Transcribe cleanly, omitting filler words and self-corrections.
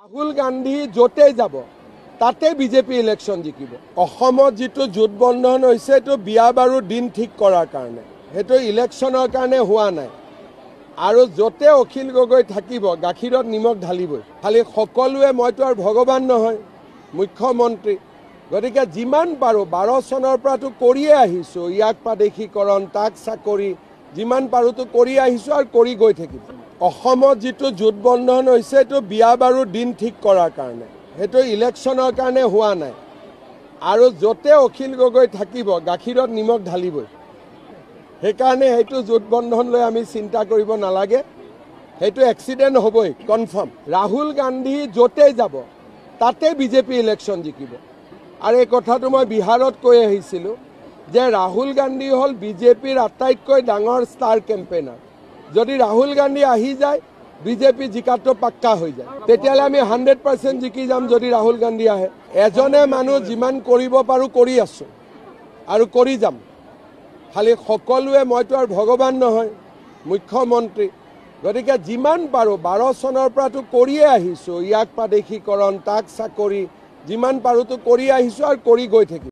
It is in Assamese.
রাহুল গান্ধী য'তে যাব তাতে বিজেপি ইলেকশন জিকিব। অসমত যেটো জোটবন্ধন হৈছে এইটো বিয়া বাৰু দিন ঠিক কৰাৰ কাৰণে, সেইটো ইলেকশ্যনৰ কাৰণে হোৱা নাই। আৰু য'তে অখিল গগৈ থাকিব গাখীৰত নিমখ ঢালিবই। খালি সকলোৱে, মইতো আৰু ভগৱান নহয়, মুখ্যমন্ত্ৰী, গতিকে যিমান পাৰোঁ 12 চনৰ পৰাতো কৰিয়ে আহিছোঁ, ইয়াক প্ৰাদেশিকৰণ, তাক চাকৰি, যিমান পাৰোঁতো কৰি আহিছোঁ আৰু কৰি গৈ থাকিম। অসমত যেটো জোটবন্ধন হৈছে এইটো বিয়া বাৰু দিন ঠিক কৰাৰ কাৰণে, সেইটো ইলেকশ্যনৰ কাৰণে হোৱা নাই। আৰু য'তে অখিল গগৈ থাকিব গাখীৰত নিমখ ঢালিবই। সেইকাৰণে সেইটো জোটবন্ধন লৈ আমি চিন্তা কৰিব নালাগে, সেইটো এক্সিডেণ্ট হ'বই কনফাৰ্ম। ৰাহুল গান্ধী য'তে যাব তাতে বিজেপি ইলেকশ্যন জিকিব। আৰু এই কথাটো মই বিহাৰত কৈ আহিছিলোঁ যে ৰাহুল গান্ধী হ'ল বিজেপিৰ আটাইতকৈ ডাঙৰ ষ্টাৰ কেম্পেইনাৰ। যদি ৰাহুল গান্ধী আহি যায় বিজেপি জিকাটো পাক্কা হৈ যায়, তেতিয়াহ'লে আমি 100% জিকি যাম। যদি ৰাহুল গান্ধী আহে, এজনে মানুহ যিমান কৰিব পাৰোঁ কৰি আছোঁ আৰু কৰি যাম। খালি সকলোৱে, মইতো আৰু ভগৱান নহয়, মুখ্যমন্ত্ৰী, গতিকে যিমান পাৰোঁ 12 চনৰ পৰাতো কৰিয়ে আহিছোঁ, ইয়াক প্ৰাদেশিকৰণ, তাক চাকৰি, যিমান পাৰোঁতো কৰি আহিছোঁ আৰু কৰি গৈ থাকিম।